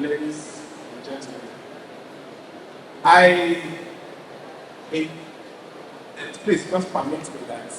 ladies and gentlemen, please just permit me that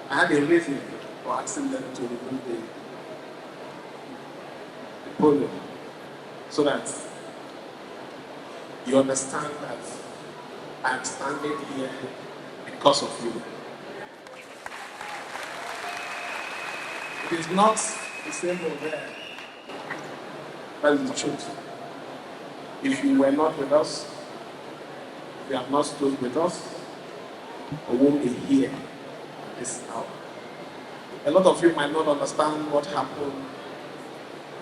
I had a reason for asking them to remove the podium so that you understand that I'm standing here because of you. It is not the same over there. That is the truth. If you were not with us, if you have not stood with us, we won't be here at this hour. A lot of you might not understand what happened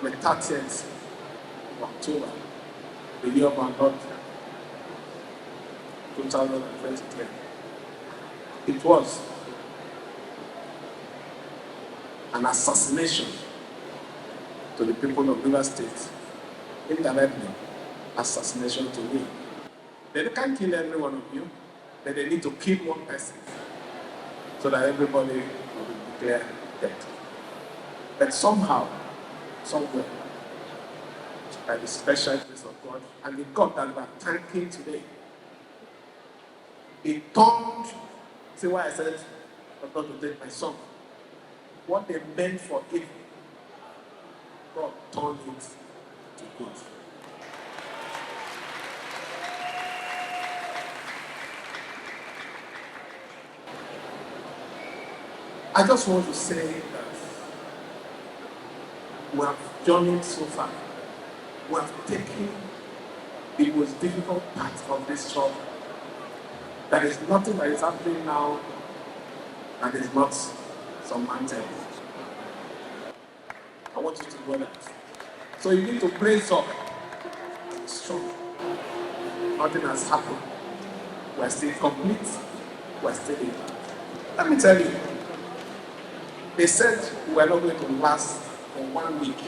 on the 30th of October, the year of our Lord, 2023. It was an assassination to the people of River State, indirectly assassination to me. They can't kill every one of you, but they need to kill one person so that everybody will be declared dead. But somehow, somewhere, by the special grace of God and the God that we are thanking today, He turned, see why I said I'm going to take my son. What they meant for evil, God turned it to good. I just want to say that we have journeyed so far. We have taken the most difficult part of this struggle. There is nothing that is happening now that is not surmountable. I want you to know that. So you need to praise up. Strong. Nothing has happened. We are still complete. We are still in. Let me tell you, they said we are not going to last for 1 week.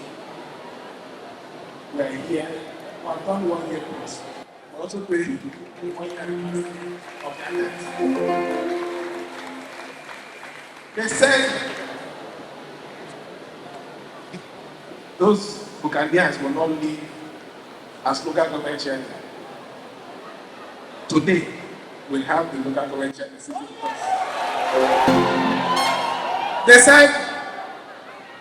We are here. We have done 1 year plus. We also pray 1 year of that. They said those Buccaneers will not leave as local government chairman. Today, we have the local government chairman sitting with us. They said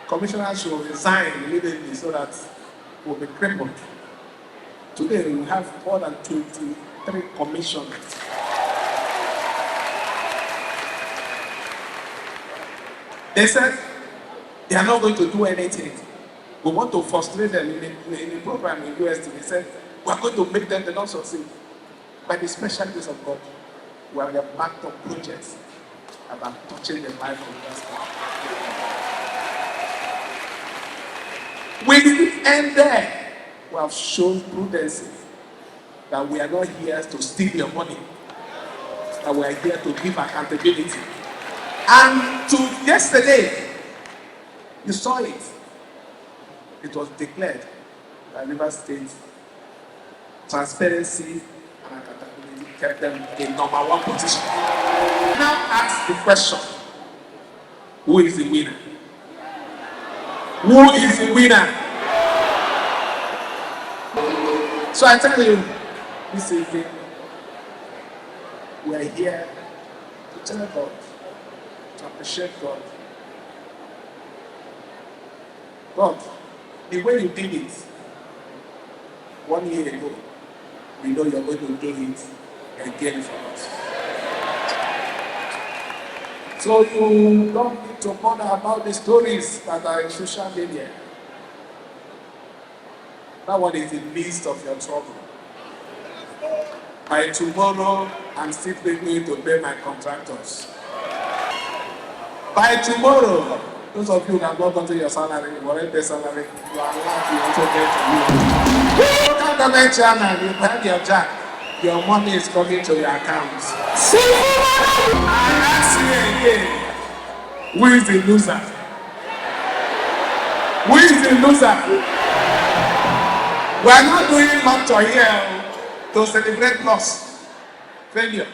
commissioners should resign immediately so that we'll be crippled. Today, we have more than 23 commissioners. They said they are not going to do anything. We want to frustrate them in the program in UST. They said we are going to make them not succeed. By the special grace of God, we are backed up projects about touching the life of the we didn't end there. We have shown prudence that we are not here to steal your money, that we are here to give accountability. And to yesterday, you saw it. It was declared that River State transparency and accountability kept them in #1 position. Now ask the question, who is the winner? Who is the winner? So I tell you, this evening, we are here to tell God, to appreciate God. God, the way you did it 1 year ago, we know you're going to do it again for us. So you don't need to bother about the stories that are in social media. That one is the least of your trouble. By tomorrow, I'm still going to pay my contractors. By tomorrow, those of you who have not gotten your salary, you already pay salary, you are allowed to also get to you. Local government chairman, you have your jack. Your money is coming to your account. I ask you again, who is the loser? Who is the loser? We are not doing much here to celebrate loss, failure.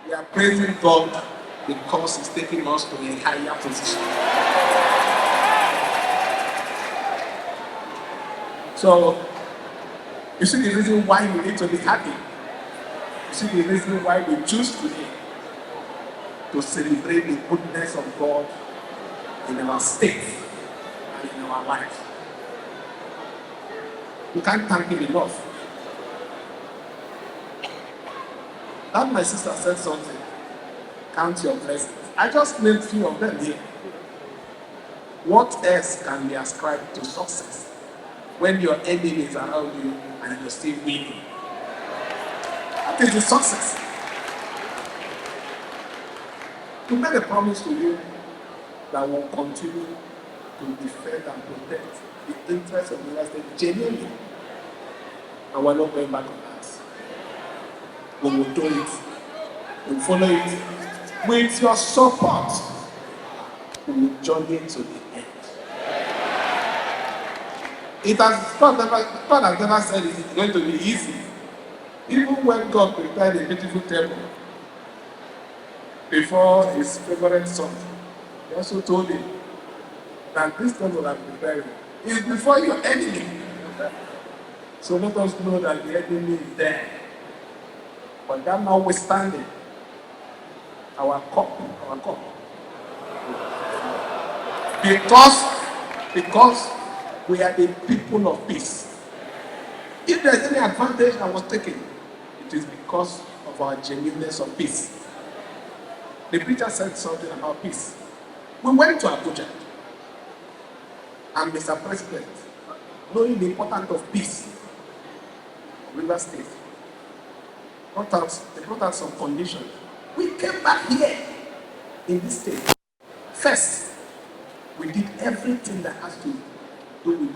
We are praising God because He's taking us to a higher position. So You see the reason why we need to be happy. You see the reason why we choose today to celebrate the goodness of God in our state and in our life. You can't thank Him enough. That my sister said something. Count your blessings. I just named 3 of them here. What else can be ascribed to success when your enemy is around you and you're still winning? That is the success. We made a promise to you that will continue to defend and protect the interests of the United States genuinely. And we're not going back on that. We will do it. We'll follow it. With your support, we will journey to the end. God has never said it's going to be easy. Even when God prepared a beautiful temple before his favorite son, he also told him that this temple I'm preparing is before your enemy. So let us know that the enemy is there. But that notwithstanding, our cup, because we are the people of peace. If there's any advantage that was taken, it is because of our genuineness of peace. The preacher said something about peace. We went to Abuja, and Mr. President, knowing the importance of peace, River State, brought out some conditions. We came back here in this state. First, we did everything that has to do with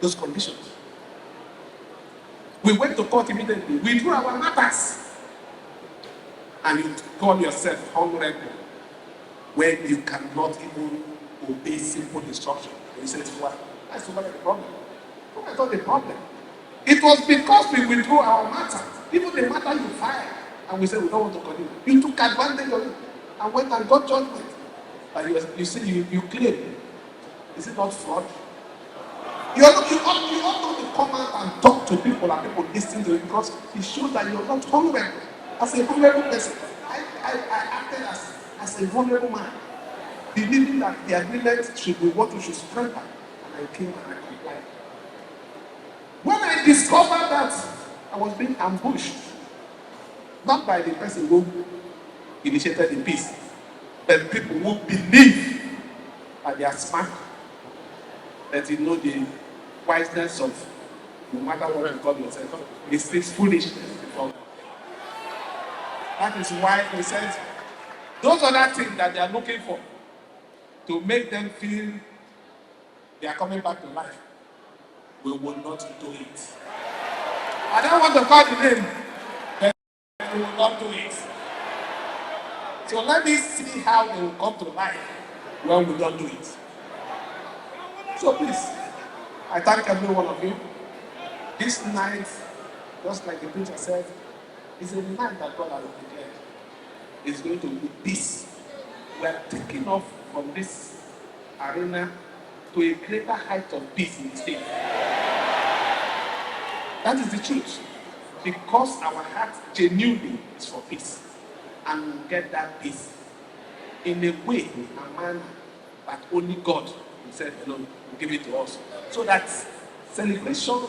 those conditions. We went to court immediately. We drew our matters. And you call yourself honorable when you cannot even obey simple instruction. And you say, well, that's not the problem. That's not the problem. It was because we withdrew our matter. Even the matter you filed, and we said we don't want to continue. You took advantage of it and went and got judgment. And you say you claim. Is it not fraud? You ought not to come out and talk to people and people listen to it because it shows that you're not vulnerable. As a vulnerable person, I acted as a vulnerable man, believing that the agreement should be what we should strengthen. And I came and I complied. When I discovered that I was being ambushed, not by the person who initiated the peace, but people who believe that they are smart, that you know the wiseness of no matter what you call yourself, it's foolishness before God. That is why he says those other things that they are looking for to make them feel they are coming back to life, we will not do it. I don't want to call the name, but we will not do it. So let me see how they will come to life when we don't do it. So please, I thank every one of you. This night, just like the preacher said, is a night that God has declared. It's going to be peace. We are taking off from this arena to a greater height of peace in the state. That is the truth. Because our heart genuinely is for peace. And we'll get that peace in a way, a manner that only God himself alone will give it to us. So that celebration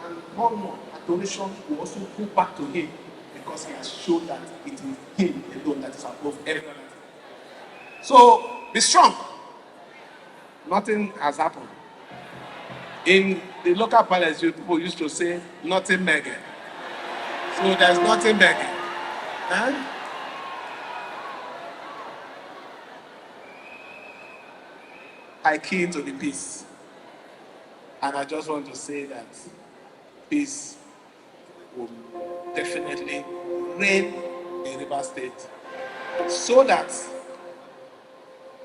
and honor, adoration will also go back to him because he has shown that it is him alone that is above everyone. So be strong. Nothing has happened. In the local palace, people used to say, nothing mega. So there's nothing mega. Huh? I key to the peace. And I just want to say that peace will definitely reign in River State so that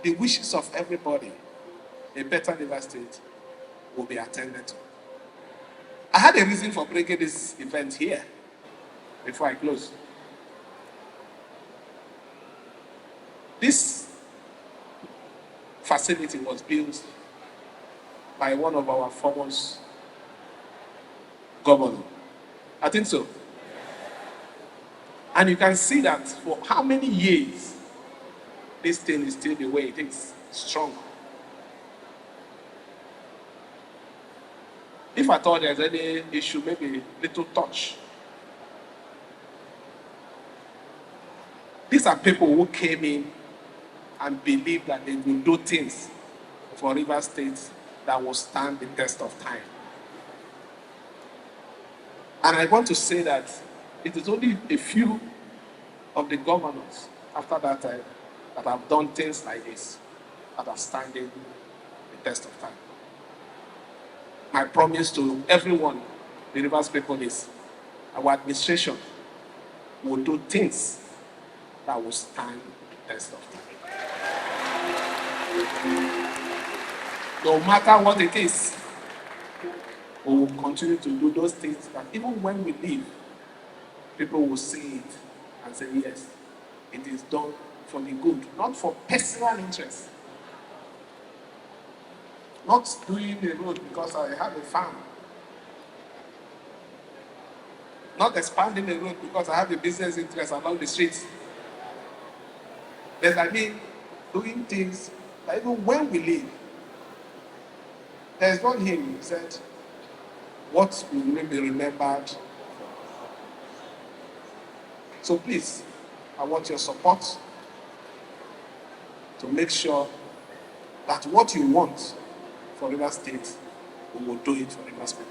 the wishes of everybody, a better River State, will be attended to. I had a reason for bringing this event here before I close. This facility was built by one of our foremost governor. I think so. And you can see that for how many years this thing is still the way it is, strong. If I thought there's any issue, maybe little touch. These are people who came in and believed that they will do things for Rivers State that will stand the test of time. And I want to say that it is only a few of the governors after that time that have done things like this, that are standing the test of time. My promise to everyone, the Rivers people, is our administration will do things that will stand the test of time. No matter what it is, we will continue to do those things that even when we leave, people will see it and say, yes, it is done for the good, not for personal interest. Not doing the road because I have a farm. Not expanding the road because I have a business interest along the streets. But I mean, doing things that even when we leave, there's one hymn who said, what will be remembered? So please, I want your support to make sure that what you want for Rivers State, we will do it for Rivers State.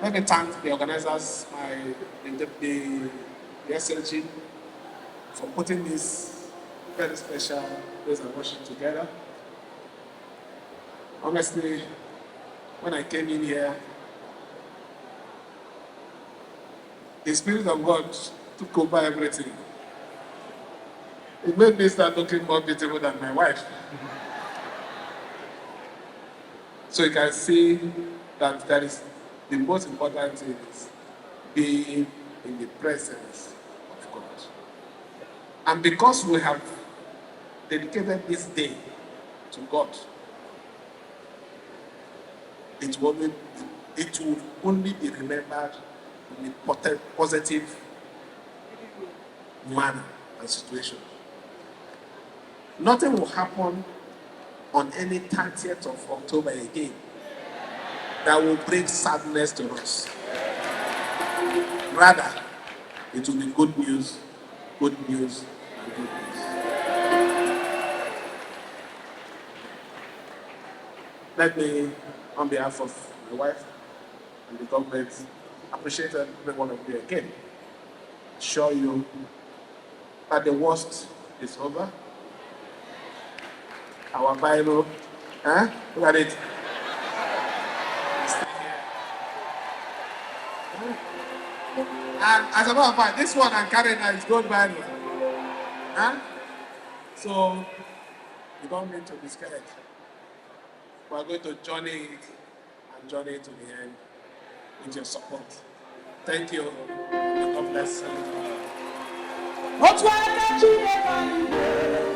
Let me thank the organizers, the SLG, for putting this very special praise and worship together. Honestly, when I came in here, the Spirit of God took over everything. It made me start looking more beautiful than my wife. So you can see that that is the most important thing is being in the presence of God. And because we have dedicated this day to God, it will only be remembered in a positive manner and situation. Nothing will happen on any 30th of October again that will bring sadness to us. Rather, it will be good news, and good news. Let me, on behalf of my wife and the government, appreciate every one of you again. Assure you that the worst is over. Our Bible, look at it. And as a matter of fact, this one I'm carrying now is gold Bible. So you don't need to be scared. We are going to journey it and journey it to the end with your support. Thank you. God bless you.